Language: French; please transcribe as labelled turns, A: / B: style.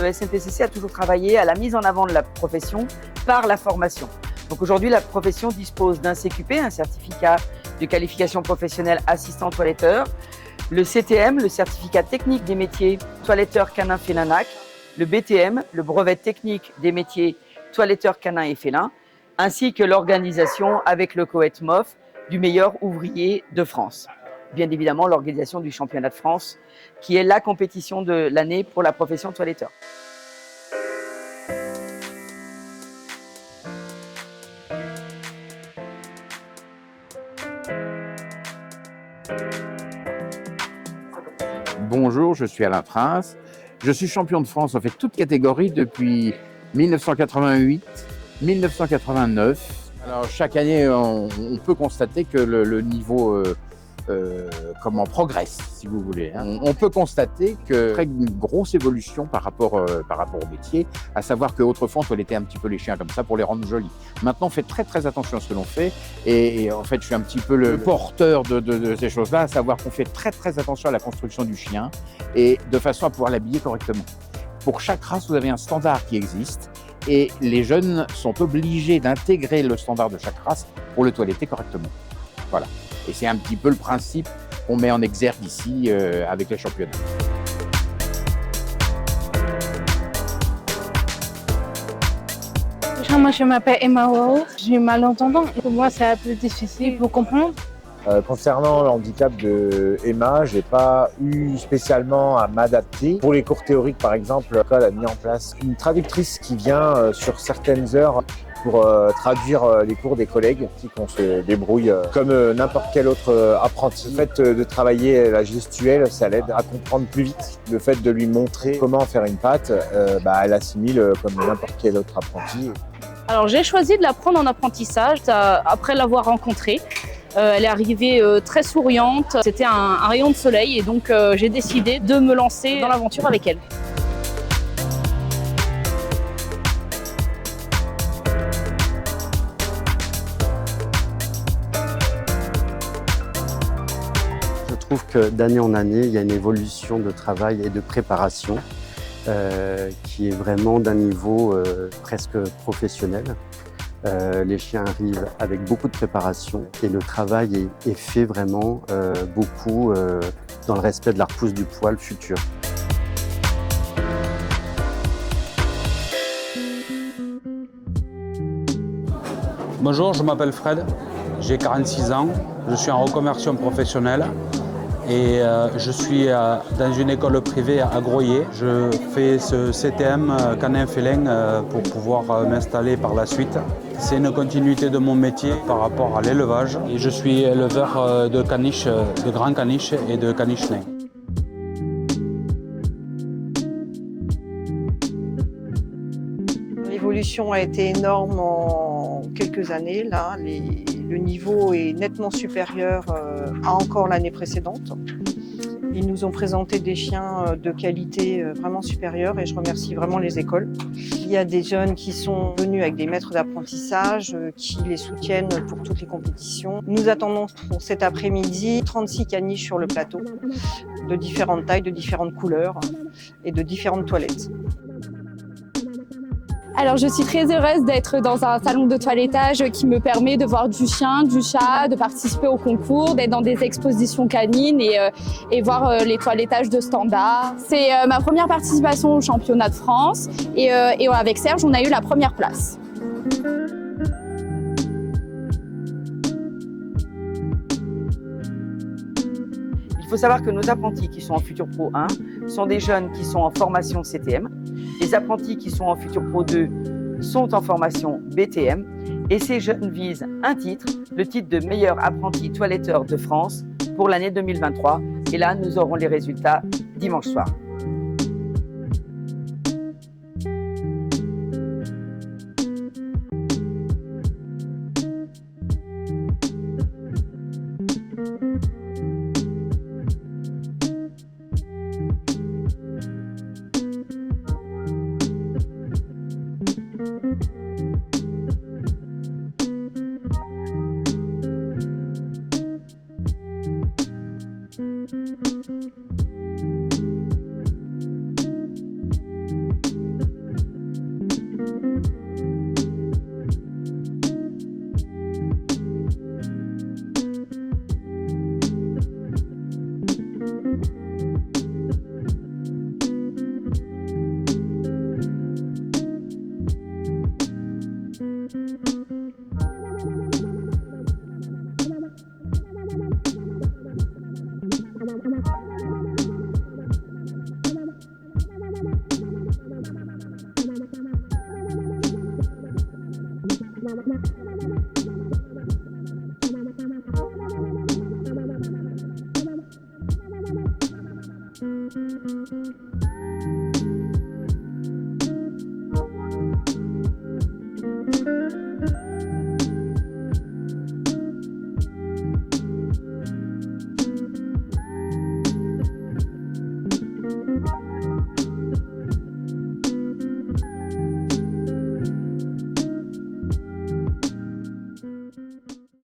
A: Le SNTCC a toujours travaillé à la mise en avant de la profession par la formation. Donc aujourd'hui, la profession dispose d'un CQP, un certificat de qualification professionnelle assistant toiletteur, le CTM, le certificat technique des métiers toiletteur canin félinac, le BTM, le brevet technique des métiers toiletteur canin et félin, ainsi que l'organisation avec le COET-MOF du meilleur ouvrier de France. Bien évidemment, l'organisation du championnat de France, qui est la compétition de l'année pour la profession toiletteur.
B: Bonjour, je suis Alain Prince. Je suis champion de France en fait toutes catégories depuis 1988-1989. Alors chaque année, on peut constater que le niveau progresse, si vous voulez. On peut constater que une grosse évolution par rapport au métier, à savoir qu'autrefois on toilettait un petit peu les chiens comme ça pour les rendre jolis. Maintenant, on fait très attention à ce que l'on fait et en fait, je suis un petit peu le porteur de ces choses-là, à savoir qu'on fait très attention à la construction du chien et de façon à pouvoir l'habiller correctement. Pour chaque race, vous avez un standard qui existe et les jeunes sont obligés d'intégrer le standard de chaque race pour le toiletter correctement. Voilà. Et c'est un petit peu le principe qu'on met en exergue ici avec les championnats.
C: Moi, je m'appelle Emma Wao. Je suis malentendant. Pour moi, c'est un peu difficile pour comprendre.
D: Concernant le handicap de Emma, j'ai pas eu spécialement à m'adapter. Pour les cours théoriques, par exemple, l'école a mis en place une traductrice qui vient sur certaines heures pour traduire les cours des collègues, qu'on se débrouille comme n'importe quel autre apprenti. Le fait de travailler la gestuelle, ça l'aide à comprendre plus vite. Le fait de lui montrer comment faire une pâte, elle assimile comme n'importe quel autre apprenti.
C: Alors j'ai choisi de la prendre en apprentissage après l'avoir rencontrée. Elle est arrivée très souriante, c'était un rayon de soleil et donc j'ai décidé de me lancer dans l'aventure avec elle.
E: Je trouve que d'année en année, il y a une évolution de travail et de préparation qui est vraiment d'un niveau presque professionnel. Les chiens arrivent avec beaucoup de préparation et le travail est fait vraiment beaucoup dans le respect de la repousse du poil futur.
F: Bonjour, je m'appelle Fred, j'ai 46 ans, je suis en reconversion professionnelle et je suis dans une école privée à Groyer. Je fais ce CTM canin félin pour pouvoir m'installer par la suite. C'est une continuité de mon métier par rapport à l'élevage et je suis éleveur de caniches, de grands caniches et de caniches nains.
G: L'évolution a été énorme en quelques années. Là, le niveau est nettement supérieur à encore l'année précédente. Ils nous ont présenté des chiens de qualité vraiment supérieure et je remercie vraiment les écoles. Il y a des jeunes qui sont venus avec des maîtres d'apprentissage qui les soutiennent pour toutes les compétitions. Nous attendons pour cet après-midi 36 caniches sur le plateau, de différentes tailles, de différentes couleurs et de différentes toilettes.
H: Alors je suis très heureuse d'être dans un salon de toilettage qui me permet de voir du chien, du chat, de participer au concours, d'être dans des expositions canines et voir les toilettages de standard. C'est ma première participation au championnat de France et avec Serge on a eu la première place.
A: Il faut savoir que nos apprentis qui sont en Futur Pro 1 sont des jeunes qui sont en formation CTM. Les apprentis qui sont en Futur Pro 2 sont en formation BTM. Et ces jeunes visent un titre, le titre de meilleur apprenti toiletteur de France pour l'année 2023. Et là, nous aurons les résultats dimanche soir.